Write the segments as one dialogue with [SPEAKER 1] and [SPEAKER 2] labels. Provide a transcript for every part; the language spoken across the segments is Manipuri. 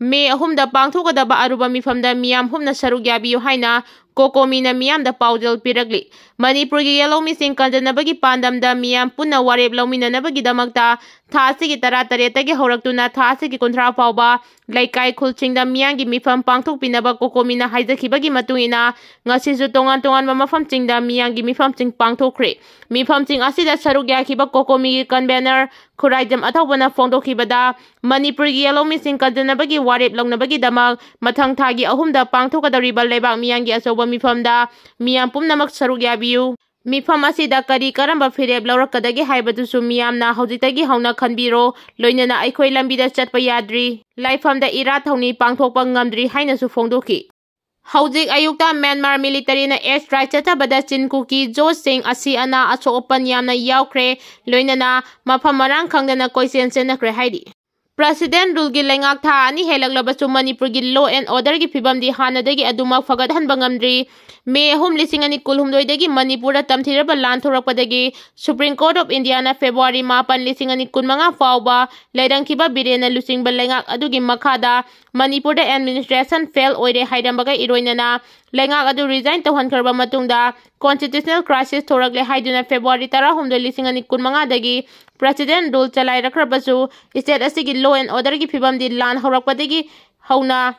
[SPEAKER 1] May 3 pangthokadaba aruba mifamda miyam humna saruk yabiyu haina Kokomina miyamda paujal piragli. Manipurgi yellow missing kanjanabagi pandamda miyam punna warep lauminanabagi damakta thasigi taratareta gi horaktuna thasigi kunthra pauba laikai khulchingda miyangi mifam pangthok pinaba Kokomina haijakibagi matungina ngasisu tongan mafam chingda miyangi mifam ching pangthokre. Mifam ching asida saruk yakiba Kokomi convener Khuraijam athawbana fongdokhibada Manipurgi yellow missing kanjanabagi warep launabagi damak mathang thagi ahumda pangthokadariba leibak miyangi asoba mifamda miyam pumnamak saruk yabiyu. Mifam asida kari karamba fireb laurakadagi haibadusu miyamna haujitagi hauna khanbiro loinana aikhoi lambida chatpa yadri laifamda ira thauni pangthokpa ngamdri hainasu fongdoki. Haujik ayukta Myanmar military na airstrike chatabada Chinkuki Jo Singh asi ana achopan yamna yaukre loinana mafam marang khangdana koisen senakre haidi. President Rulgi lengak tha ani helaklabasu Manipurgi law and order gi phibamdi hanadagi adumak fagadhan bangamdri. May 2016 Manipura tamthiraba lan thorakpadagi Supreme Court of India na February 5 15 fauba leirangkiba birena lusingba lengak adugi makhada Manipur administration fail oire haidambaga iroinana lengak adu resign tawhankarba matungda constitutional crisis thorakle haiduna February 10 15 dagi President Rule chalairakrabasu state asigi law and order gi phibamdi lan horakpadagi hauna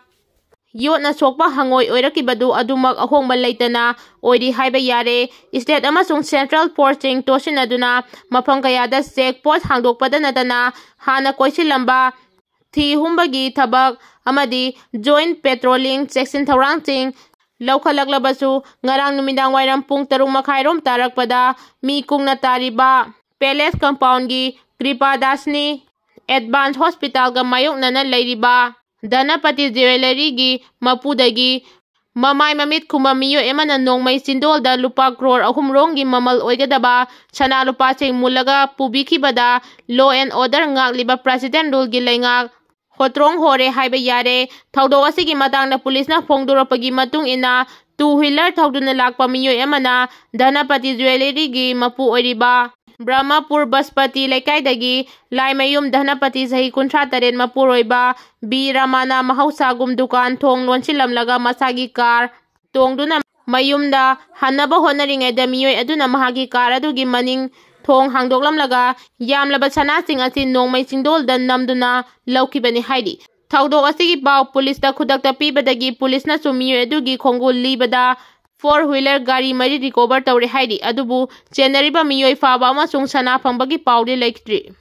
[SPEAKER 1] Yotna sokpa hangoi oirakibadu adumak ahongba leitana oiri haiba yare state amasung central porting tosinaduna mafam kayada checkpost hangdokpada natana hana koisilamba thi humbagi thabak amadi joint patrolling section thorangting laukhalaklabasu ngarang numidang wairam pung 3:30 tarakpada mi kungna tariba palace compound gi Kripadasni advanced hospital ga mayoknana leiriba Dhanapati Jewelry gi mapudagi mamai mamit kuma miyo emana nongmai sindolda lupa crore ahumrongi mamal oigadaba chana lupa sing mulaga pubikibada law and order ngakliba President Rule gi lengak hotrong hore haiba yare thaudo asigi matangna police na phongdorapagi matung ina two-wheeler thauduna lakpa miyo emana Dhanapati Jewelry gi mapu oiriba Brahmapur Baspati Lekaidagi Laimayum Dhanapati Sahi Kuntra Taren Mapuroiba B Ramana Mahausagum Dukan Thong Lonchilamlaga Masagi Kar Tongduna Mayumda Hanaba Honoring Edamio Aduna Mahagi Kar Adugi Maning Thong Hangdoklamlaga Yamlaba Chanasing Asin Nong Mai Sindol Dan Namduna Laukibani Haidi Thaudo Asigi Pau Police da Kudakta Pibadagi Police na Sumiyo Adugi Kongul Libada 4-wheeler gari mari recover tawre haidi adubu chenariba miyoi faba amasung sana phambagi paudi laiktri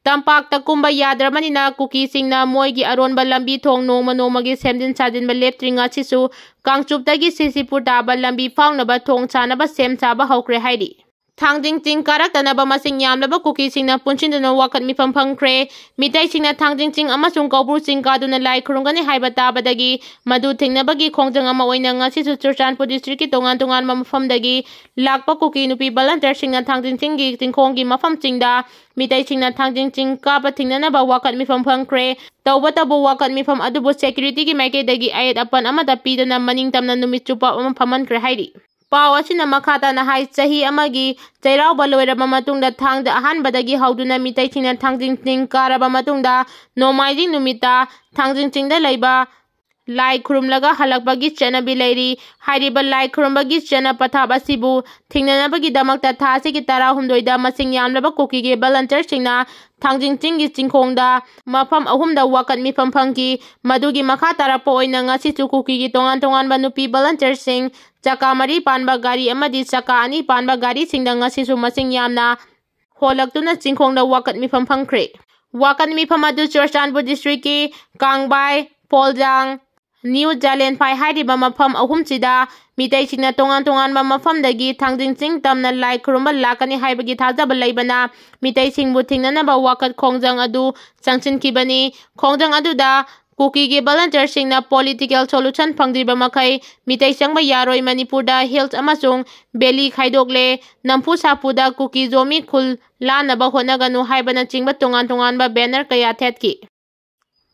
[SPEAKER 1] tampak takumba yadramanina kuki singna moigi aronba lambi thong nongma nomagi semdin sajinba leptringa chisu kangchuptagi sisipur taba lambi faungnaba thong chanaba sem chaba haukre haidi Thangjing Ching karaktanaba masing yamlaba kuki singna punchindana wakat mifam phangkre mitai singna Thangjing Ching amasung Kaubur Sing kaduna lai khurungani haiba tabadagi madu thingnabagi khongjang ama oina ngasisu Churchanpur district ki tongan mafamdagi lakpa kuki nupi volunteer singna Thangjing Ching gi tingkhonggi mafam chingda mitai singna Thangjing Ching kapa thingnanaba wakat mifam phangkre tawbatabu wakat mifam adubu security gi maikeidagi ayat apan amada pidana maningtamna numit chupa phamankhre haidi Pau asina makhata na hai chahi amagi chairau baloiraba matungda thangda ahanbadagi hauduna mitai singna Thangjing Ching karaba matungda nomaijing numita Thangjing Chingda leiba lai khurumlaga halakbagi chanabi leiri hairiba lai khurumbagi chana pathab asibu thingnanabagi damakta thasi ki 12 da masing yamlaba koki ge volunteer singna Thangjing Ching gi chingkhongda mafam ahumda wakat mifam phangki madugi makha tarapa oina ngasi chu koki gi tongan ba nupi volunteer sing chaka mari panba gari amadi chaka ani panba gari singda ngasi su masing yamna holaktuna chingkhongda wakat mifam phangkre wakat mifam adu Churchanpur district ki Kangbai Poljang New Jalen Pai Haidiba mafam ahum chida mitai singna tongan ba mafam dagi Thangjing Ching tamna lai khurumba lakani haibagi thajaba leibana mitai singbu thingnanaba wakat khongjang adu changchin kibani khongjang adu da kuki ge volunteer singna political solution phangdriba makai mitai changba yaroi Manipur da health amasung belly khaidokle nampu sapuda kuki zomi khul lanaba honaganu haibana chingba tongan ba banner kaya thetki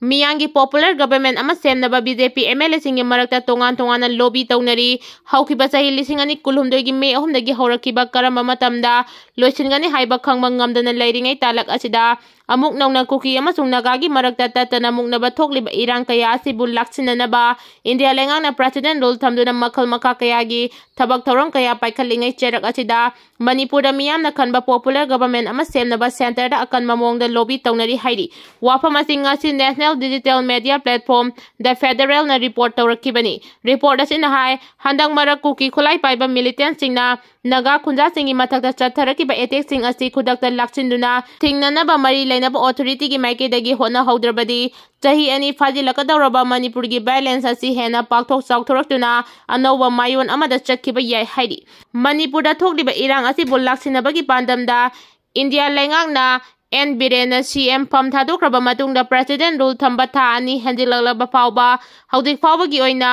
[SPEAKER 1] Miyangi popular government ama semnaba BJP MLA singe marakta tongan lobby taunari haukiba sahi lisingani kulhumdoi gi me ahumdagi horakiba karamba matamda loisingani haiba khangba ngamdana leiringai talak asida amuk nongna kuki amasung nagagi marakta tatana muknaba thokliba irang kaya asibu laksinanaba India lengangna President rule thamduna makhal makha kayagi thabak thorom kaya paikhalingai cherak achida Manipurda miyamna khanba popular government ama semnaba center da akan mamongda lobby tawnari hairi wafam asing ngasi National Digital Media Platform The Federal na report tawrakibani report asina hai handang marak kuki khulai paiba militant singna naga khunja singi mathakta chatharakiba attack sing asi khudakta lakchinduna thingnanaba mari lainaba authority gi maikidagi hona haudrabadi chahi ani fajilakadawraba Manipur gi balance asi hena pakthok chawthoraktuna anoba mayon amada chakhiba yai hairi Manipur da thokliba irang asi bol laksinabagi pandamda India lengangna N Birena CM Pam thadokraba matungda President rule thamba tha ani handilagba fawba haudik fawbagi oina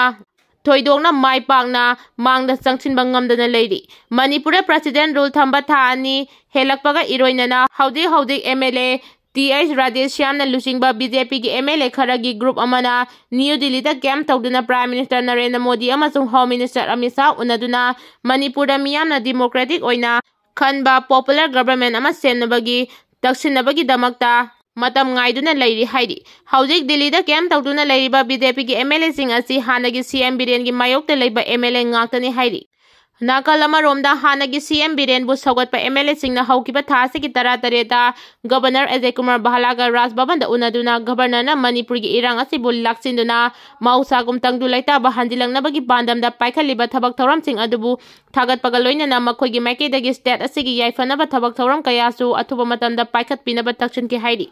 [SPEAKER 1] thoidokna mai pakna mangda changchinba ngamdana leiri Manipur President rule thamba tha ani helakpaga iroinana haudik MLA TH Radheshyam na lusingba BJP ki MLA kharagi group amana New Delhi da camp tawduna Prime Minister Narendra Modi amasung Home Minister Amit Shah unaduna Manipur da miyamna democratic oina khanba popular government ama semnabagi taksinabagi damakta matam ngaiduna leiri hairi hauzik Delhi da camp tawduna leiriba BJP ki MLA sing asi hanagi CM Biren gi mayokta leiba MLA ngaktani hairi Nakalama romda hanagi CM Biren bu sagatpa MLA singna haukiba thasi ki tarata Governor Ajay Kumar Bahalaga Raj Bhavan da unaduna Governor na Manipur gi irang asi bul laksinduna mausagum tangdu laita ba handilang nabagi bandam da paikhaliba thabak thoram sing adubu thagat pagaloina na makhoi gi maike dagi state asigi yaifana ba thabak thoram kayasu athuba matam da paikhat pinaba takchin ki hairi